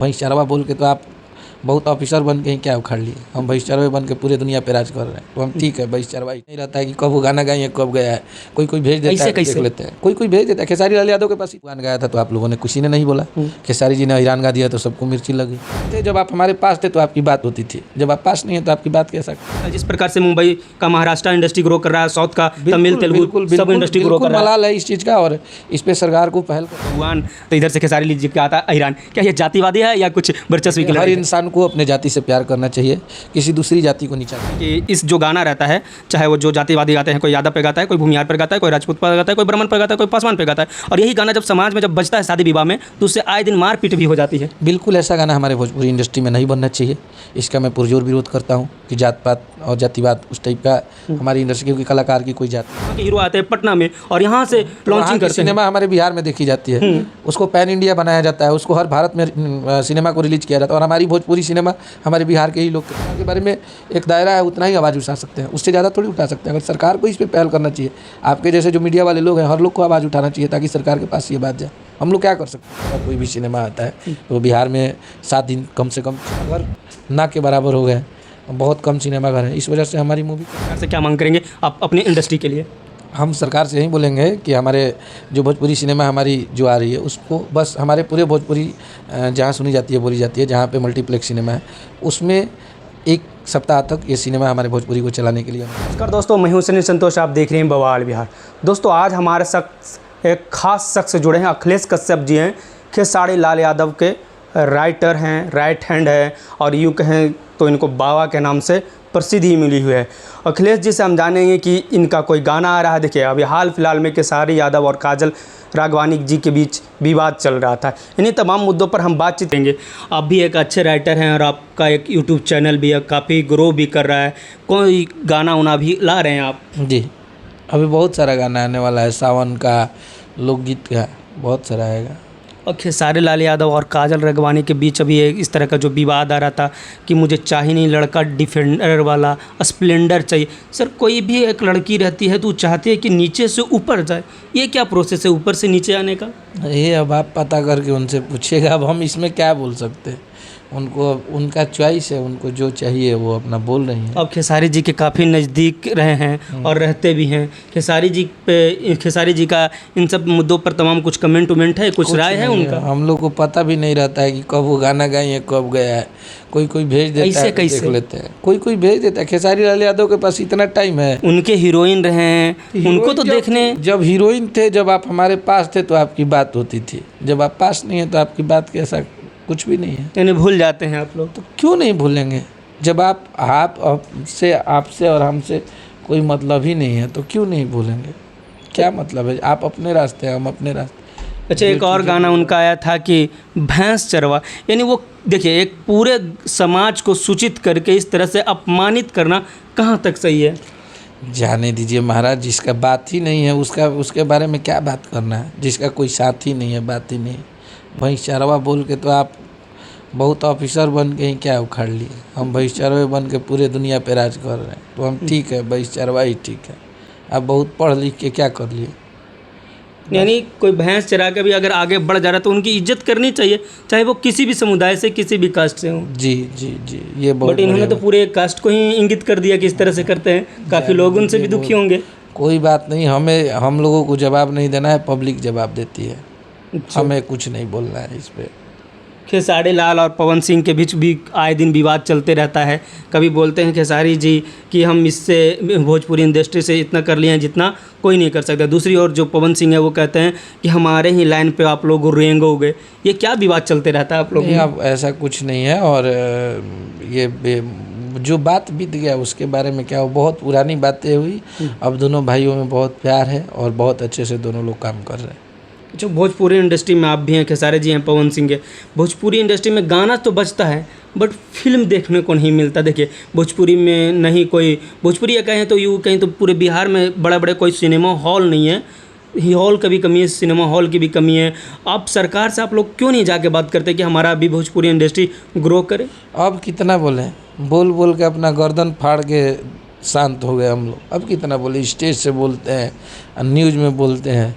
भैंसचरवा बोल के तो आप बहुत ऑफिसर बन के ही क्या उखाड़ लिए। हम भैंसचरवे बन के पूरे दुनिया पे राज कर रहे हैं, तो हम ठीक है भैंसचरवा ही नहीं रहता है कि कब वो गाना गाए कब गया है। कोई कोई भेज देता है, देख लेते हैं, कोई कोई भेज देता है। खेसारी लाल यादव के पास ही गाना गाया था तो आप लोगों ने किसी ने नहीं बोला। खेसारी जी ने ईरान गा दिया तो सबको मिर्ची लगी। जब आप हमारे पास थे तो आपकी बात होती थी, जब आप पास नहीं है तो आपकी बात कैसा। जिस प्रकार से मुंबई का महाराष्ट्र इंडस्ट्री ग्रो कर रहा है, साउथ का तमिल तेलुगु सब इंडस्ट्री ग्रो कर रहा है, मलाल है इस चीज़ का और इस पे सरकार को पहल भगवान। तो इधर से खेसारी जी का आता ईरान, क्या ये जातिवादी है या कुछ वर्चस्वी के लिए? हर इंसान को अपने जाति से प्यार करना चाहिए, किसी दूसरी जाति को नहीं चाहिए। कि इस जो गाना रहता है, चाहे वो जो जातिवादी गाते हैं, कोई यादव पे गाता है, कोई भूमियार पर गाता है, कोई राजपूत पर गाता है, कोई ब्राह्मण पर गाता है, कोई पासवान पे गाता है, और यही गाना जब समाज में जब बजता है शादी विवाह में तो उससे आए दिन मारपीट भी हो जाती है। बिल्कुल ऐसा गाना हमारे भोजपुरी इंडस्ट्री में नहीं बनना चाहिए। इसका मैं पुरजोर विरोध करता हूँ कि जात पात और जातिवाद उस टाइप का हमारी इंडस्ट्री के कलाकार की कोई जाति। हीरो आते हैं पटना में और यहाँ से लॉन्चिंग करते हैं। सिनेमा हमारे बिहार में देखी जाती है, उसको पैन इंडिया बनाया जाता है, उसको हर भारत में सिनेमा को रिलीज किया जाता है। और हमारी भोजपुरी सिनेमा हमारे बिहार के ही लोग के बारे में एक दायरा है, उतना ही आवाज़ उठा सकते हैं, उससे ज़्यादा थोड़ी उठा सकते हैं। अगर सरकार को इस पर पहल करना चाहिए। आपके जैसे जो मीडिया वाले लोग हैं, हर लोग को आवाज़ उठाना चाहिए ताकि सरकार के पास ये बात जाए। हम लोग क्या कर सकते हैं? कोई भी सिनेमा आता है तो बिहार में 7 दिन कम से कम अगर ना के बराबर हो गए, बहुत कम सिनेमा घर है। इस वजह से हमारी मूवी से क्या मांग करेंगे आप अपनी इंडस्ट्री के लिए? हम सरकार से यही बोलेंगे कि हमारे जो भोजपुरी सिनेमा हमारी जो आ रही है उसको बस हमारे पूरे भोजपुरी जहाँ सुनी जाती है, बोली जाती है, जहाँ पे मल्टीप्लेक्स सिनेमा है, उसमें 1 सप्ताह तक ये सिनेमा हमारे भोजपुरी को चलाने के लिए। नमस्कार दोस्तों, मैं हूं सुनील संतोष, आप देख रहे हैं बवाल बिहार। दोस्तों आज हमारे शख्स एक ख़ास शख्स जुड़े हैं। अखिलेश कश्यप जी हैं, खेसारी लाल यादव के राइटर हैं, राइट हैंड है, और यूँ कहें तो इनको बाबा के नाम से प्रसिद्धि मिली हुई है। अखिलेश जी से हम जानेंगे कि इनका कोई गाना आ रहा है। देखिए अभी हाल फिलहाल में खेसारी यादव और काजल राघवानी जी के बीच विवाद चल रहा था। इन्हीं तमाम मुद्दों पर हम बातचीत करेंगे। आप भी एक अच्छे राइटर हैं और आपका एक यूट्यूब चैनल भी है, काफ़ी ग्रो भी कर रहा है। कोई गाना उना भी ला रहे हैं आप? जी, अभी बहुत सारा गाना आने वाला है, सावन का, लोकगीत का, बहुत सारा आएगा। और खेसारी लाल यादव और काजल राघवानी के बीच अभी एक इस तरह का जो विवाद आ रहा था कि मुझे चाहिए नहीं लड़का डिफेंडर वाला, स्प्लेंडर चाहिए। सर कोई भी एक लड़की रहती है तो चाहती है कि नीचे से ऊपर जाए, ये क्या प्रोसेस है ऊपर से नीचे आने का? ये अब आप पता करके उनसे पूछिएगा, अब हम इसमें क्या बोल सकते हैं। उनको उनका चॉइस है, उनको जो चाहिए वो अपना बोल रही हैं। अब खेसारी जी के काफ़ी नज़दीक रहे हैं और रहते भी हैं। खेसारी जी का इन सब मुद्दों पर तमाम कुछ कमेंट है, कुछ राय है उनका? हम लोग को पता भी नहीं रहता है कि कब वो गाना गाए कब गया है। कोई कोई भेज देता है, देख लेते हैं, कोई कोई भेज देता है। खेसारी लाल यादव के पास इतना टाइम है, उनके हीरोइन रहे हैं, उनको तो देखने। जब हीरोइन थे, जब आप हमारे पास थे तो आपकी बात होती थी, जब आप पास नहीं है तो आपकी बात कैसा, कुछ भी नहीं है। यानी भूल जाते हैं आप लोग? तो क्यों नहीं भूलेंगे? जब आपसे और हमसे कोई मतलब ही नहीं है तो क्यों नहीं भूलेंगे? क्या मतलब है? आप अपने रास्ते, हम अपने रास्ते। अच्छा, एक और गाना उनका आया था कि भैंस चरवा, यानी वो देखिए एक पूरे समाज को सूचित करके इस तरह से अपमानित करना कहाँ तक सही है? जाने दीजिए महाराज, जिसका बात ही नहीं है उसके बारे में क्या बात करना है? जिसका कोई साथ ही नहीं है, बात ही नहीं है। भैंसचरवा बोल के तो आप बहुत ऑफिसर बन के ही क्या उखाड़ लिए। हम भैंसचरवे बन के पूरे दुनिया पे राज कर रहे हैं, तो हम ठीक है भैंसचरवा ही ठीक है। आप बहुत पढ़ लिख के क्या कर लिए? यानी कोई भैंस चरा के भी अगर आगे बढ़ जा रहा है तो उनकी इज्जत करनी चाहिए, चाहे वो किसी भी समुदाय से, किसी भी कास्ट से हो। जी जी जी, ये बहुत। बट इन्होंने तो पूरे कास्ट को ही इंगित कर दिया कि इस तरह से करते हैं। काफ़ी लोग उनसे भी दुखी होंगे। कोई बात नहीं, हम लोगों को जवाब नहीं देना है, पब्लिक जवाब देती है। हमें कुछ नहीं बोलना है इस पर। खेसारी लाल और पवन सिंह के बीच भी आए दिन विवाद चलते रहता है। कभी बोलते हैं खेसारी जी कि हम इससे भोजपुरी इंडस्ट्री से इतना कर लिए हैं जितना कोई नहीं कर सकता। दूसरी ओर जो पवन सिंह है वो कहते हैं कि हमारे ही लाइन पे आप लोग रेंगोगे। ये क्या विवाद चलते रहता है आप लोग? अब ऐसा कुछ नहीं है, और ये जो बात बीत गया उसके बारे में क्या, वो बहुत पुरानी बातें हुई। अब दोनों भाइयों में बहुत प्यार है और बहुत अच्छे से दोनों लोग काम कर रहे हैं। जो भोजपुरी इंडस्ट्री में आप भी हैं, खेसारी जी हैं, पवन सिंह है, भोजपुरी इंडस्ट्री में गाना तो बजता है बट फिल्म देखने को नहीं मिलता। देखिए भोजपुरी में नहीं कोई, भोजपुरी या कहें तो यूँ कहीं तो पूरे बिहार में बड़ा बड़े कोई सिनेमा हॉल नहीं है। हॉल की भी कमी है, सिनेमा हॉल की भी कमी है। आप सरकार से आप लोग क्यों नहीं जाके बात करते कि हमारा अभी भोजपुरी इंडस्ट्री ग्रो करे? अब कितना बोले, बोल बोल के अपना गर्दन फाड़ के शांत हो गए हम लोग। अब कितना बोले, स्टेज से बोलते हैं, न्यूज़ में बोलते हैं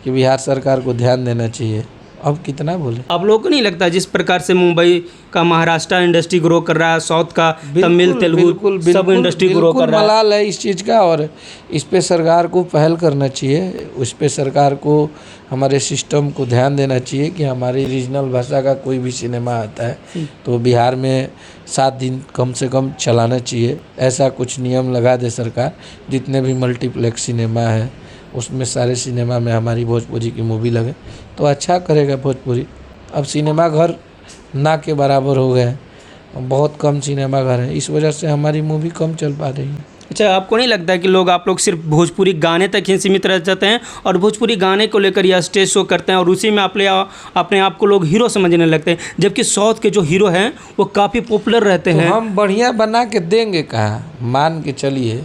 कि बिहार सरकार को ध्यान देना चाहिए। अब कितना बोले। आप लोगों को नहीं लगता जिस प्रकार से मुंबई का महाराष्ट्र इंडस्ट्री ग्रो कर रहा है, साउथ का तमिल तेलुगु सब इंडस्ट्री ग्रो कर रहा है। मलाल है इस चीज़ का, और इस पे सरकार को पहल करना चाहिए। उस पे सरकार को हमारे सिस्टम को ध्यान देना चाहिए कि हमारी रीजनल भाषा का कोई भी सिनेमा आता है तो बिहार में 7 दिन कम से कम चलाना चाहिए। ऐसा कुछ नियम लगा दे सरकार, जितने भी मल्टीप्लेक्स सिनेमा है उसमें सारे सिनेमा में हमारी भोजपुरी की मूवी लगे तो अच्छा करेगा भोजपुरी। अब सिनेमा घर ना के बराबर हो गए, बहुत कम सिनेमा घर है, इस वजह से हमारी मूवी कम चल पा रही है। अच्छा, आपको नहीं लगता है कि आप लोग सिर्फ भोजपुरी गाने तक ही सीमित रह जाते हैं और भोजपुरी गाने को लेकर या स्टेज शो करते हैं और उसी में अपने आप को लोग हीरो समझने लगते हैं, जबकि साउथ के जो हीरो हैं वो काफ़ी पॉपुलर रहते हैं। हम बढ़िया बना के देंगे कहाँ, मान के चलिए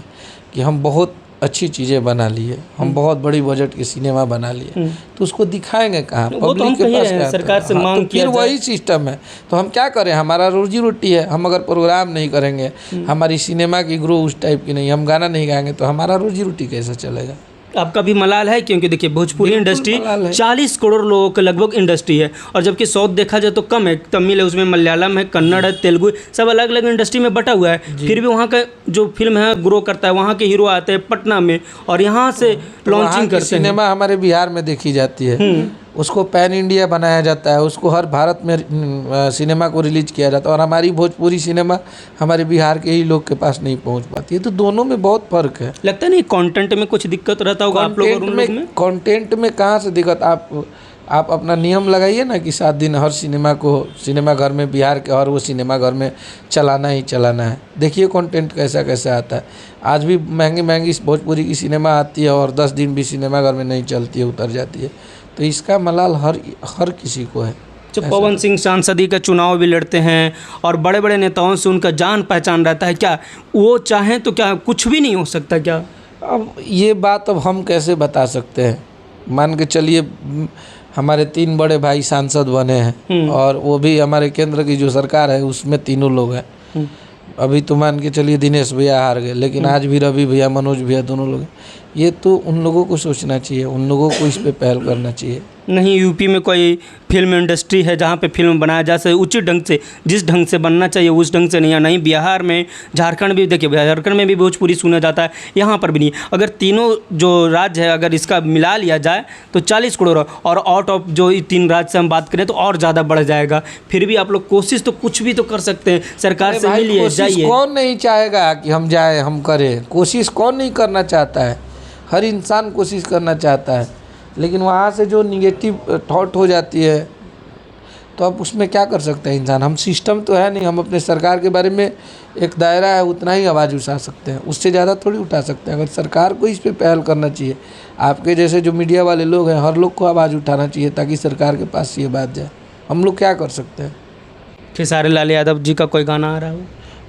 कि हम बहुत अच्छी चीज़ें बना लिए, हम बहुत बड़ी बजट के सिनेमा बना लिए तो उसको दिखाएंगे कहाँ, पब्लिक के पास क्या सरकार से मांग तो फिर वही सिस्टम है। तो हम क्या करें, हमारा रोजी रोटी है, हम अगर प्रोग्राम नहीं करेंगे, हमारी सिनेमा की ग्रो उस टाइप की नहीं, हम गाना नहीं गाएंगे तो हमारा रोजी रोटी कैसे चलेगा। आपका भी मलाल है, क्योंकि देखिए भोजपुरी इंडस्ट्री 40 करोड़ लोगों के लगभग इंडस्ट्री है और जबकि साउथ देखा जाए तो कम है, तमिल है, उसमें मलयालम है, कन्नड़ है, तेलुगु, सब अलग अलग इंडस्ट्री में बटा हुआ है। फिर भी वहाँ का जो फिल्म है ग्रो करता है, वहाँ के हीरो आते हैं पटना में और यहाँ से लॉन्चिंग करते हैं। सिनेमा हमारे बिहार में देखी जाती है, उसको पैन इंडिया बनाया जाता है, उसको हर भारत में सिनेमा को रिलीज किया जाता है और हमारी भोजपुरी सिनेमा हमारे बिहार के ही लोग के पास नहीं पहुंच पाती है। तो दोनों में बहुत फर्क है। लगता नहीं कंटेंट में कुछ दिक्कत रहता होगा आप लोगों और उन लोग में? कंटेंट में कहाँ से दिक्कत, आप अपना नियम लगाइए ना कि 7 दिन हर सिनेमा को सिनेमा घर में बिहार के और वो सिनेमा घर में चलाना ही चलाना है। देखिए कंटेंट कैसा कैसा आता है। आज भी महंगी महंगी भोजपुरी की सिनेमा आती है और 10 दिन भी सिनेमा घर में नहीं चलती है, उतर जाती है। तो इसका मलाल हर किसी को है। जब पवन सिंह सांसदी का चुनाव भी लड़ते हैं और बड़े बड़े नेताओं से उनका जान पहचान रहता है, क्या वो चाहें तो क्या कुछ भी नहीं हो सकता क्या? अब ये बात अब हम कैसे बता सकते हैं। मान के चलिए हमारे 3 बड़े भाई सांसद बने हैं और वो भी हमारे केंद्र की जो सरकार है उसमें तीनों लोग हैं। अभी तो मान के चलिए दिनेश भैया हार गए, लेकिन आज भी रवि भैया, मनोज भैया दोनों लोग। ये तो उन लोगों को सोचना चाहिए, उन लोगों को इस पे पहल करना चाहिए। नहीं, यूपी में कोई फिल्म इंडस्ट्री है जहाँ पे फिल्म बनाया जा सके उचित ढंग से, जिस ढंग से बनना चाहिए उस ढंग से नहीं है। नहीं बिहार में, झारखंड भी देखिए, झारखंड में भी भोजपुरी सुना जाता है, यहाँ पर भी नहीं। अगर तीनों जो राज्य है अगर इसका मिला लिया जाए तो 40 करोड़, और आउट ऑफ जो 3 राज्य से हम बात करें तो और ज़्यादा बढ़ जाएगा। फिर भी आप लोग कोशिश तो कुछ भी तो कर सकते हैं, सरकार से मिलिए, जाइए। कौन नहीं चाहेगा कि हम जाए, हम करें? कोशिश कौन नहीं करना चाहता है? हर इंसान कोशिश करना चाहता है, लेकिन वहाँ से जो निगेटिव थॉट हो जाती है तो अब उसमें क्या कर सकते हैं इंसान। हम सिस्टम तो है नहीं, हम अपने सरकार के बारे में एक दायरा है उतना ही आवाज़ उठा सकते हैं, उससे ज़्यादा थोड़ी उठा सकते हैं। अगर सरकार को इस पे पहल करना चाहिए, आपके जैसे जो मीडिया वाले लोग हैं हर लोग को आवाज़ उठाना चाहिए ताकि सरकार के पास ये बात जाए। हम लोग क्या कर सकते हैं? खेसारी लाल यादव जी का कोई गाना आ रहा हो?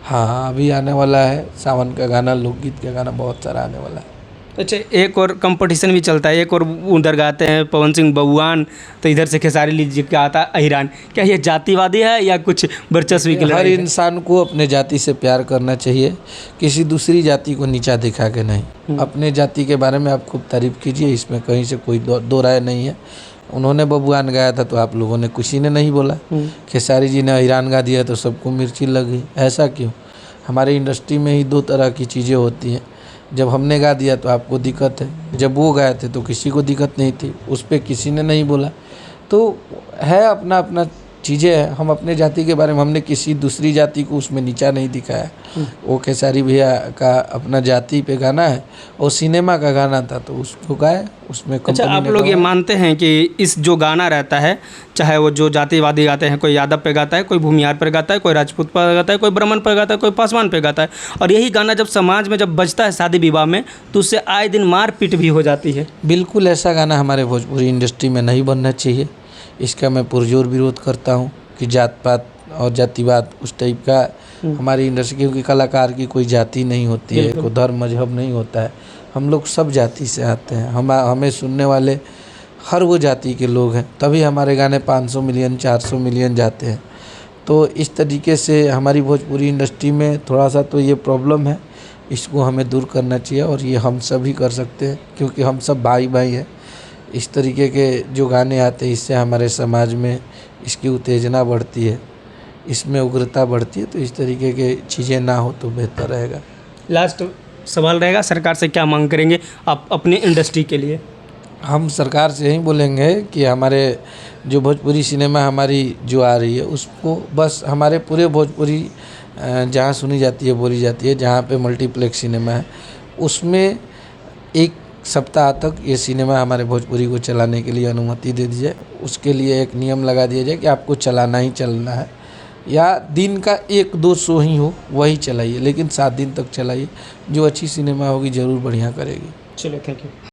हाँ, अभी आने वाला है सावन का गाना, लोकगीत का गाना बहुत सारा आने वाला है। अच्छा, एक और कंपटीशन भी चलता है, एक और उधर गाते हैं पवन सिंह बबुआन, तो इधर से खेसारी जी का आता है अहिरान। क्या ये जातिवादी है या कुछ वर्चस्वी के लिए? हर इंसान को अपने जाति से प्यार करना चाहिए, किसी दूसरी जाति को नीचा दिखा के नहीं। अपने जाति के बारे में आप खूब तारीफ कीजिए, इसमें कहीं से कोई दो राय नहीं है। उन्होंने बबुआन गाया था तो आप लोगों ने किसी ने नहीं बोला, खेसारी जी ने अहिरान गा दिया तो सबको मिर्ची लग गई। ऐसा क्यों? हमारे इंडस्ट्री में ही 2 तरह की चीज़ें होती हैं। जब हमने गा दिया तो आपको दिक्कत है, जब वो गाए थे तो किसी को दिक्कत नहीं थी, उस पर किसी ने नहीं बोला। तो है अपना अपना चीज़ें हैं। हम अपने जाति के बारे में, हमने किसी दूसरी जाति को उसमें नीचा नहीं दिखाया। वो खेसारी भैया का अपना जाति पे गाना है और सिनेमा का गाना था तो उसको गाए, उसमें अच्छा, आप लोग ये मानते हैं कि इस जो गाना रहता है, चाहे वो जो जातिवादी गाते हैं, कोई यादव पे गाता है, कोई भूमिहार पर गाता है, कोई राजपूत पर गाता है, कोई ब्राह्मण पर गाता है, कोई पासवान पे गाता है, और यही गाना जब समाज में जब बजता है शादी विवाह में तो उससे आए दिन मारपीट भी हो जाती है? बिल्कुल ऐसा गाना हमारे भोजपुरी इंडस्ट्री में नहीं बनना चाहिए। इसका मैं पुरजोर विरोध करता हूँ कि जात पात और जातिवाद उस टाइप का हमारी इंडस्ट्री, क्योंकि कलाकार की कोई जाति नहीं होती है, कोई धर्म मजहब नहीं होता है। हम लोग सब जाति से आते हैं, हमें सुनने वाले हर वो जाति के लोग हैं, तभी हमारे गाने 500 मिलियन 400 मिलियन जाते हैं। तो इस तरीके से हमारी भोजपुरी इंडस्ट्री में थोड़ा सा तो ये प्रॉब्लम है, इसको हमें दूर करना चाहिए और ये हम सभी कर सकते हैं क्योंकि हम सब भाई भाई हैं। इस तरीके के जो गाने आते हैं इससे हमारे समाज में इसकी उत्तेजना बढ़ती है, इसमें उग्रता बढ़ती है। तो इस तरीके के चीज़ें ना हो तो बेहतर रहेगा। लास्ट सवाल रहेगा, सरकार से क्या मांग करेंगे आप अपनी इंडस्ट्री के लिए? हम सरकार से यही बोलेंगे कि हमारे जो भोजपुरी सिनेमा हमारी जो आ रही है उसको बस हमारे पूरे भोजपुरी जहाँ सुनी जाती है, बोली जाती है, जहाँ पे मल्टीप्लेक्स सिनेमा है, उसमें एक सप्ताह तक ये सिनेमा हमारे भोजपुरी को चलाने के लिए अनुमति दे दी जाए। उसके लिए एक नियम लगा दिया जाए कि आपको चलाना ही चलना है, या दिन का 1-2 शो ही हो वही चलाइए, लेकिन 7 दिन तक चलाइए। जो अच्छी सिनेमा होगी ज़रूर बढ़िया करेगी। चलो, थैंक यू।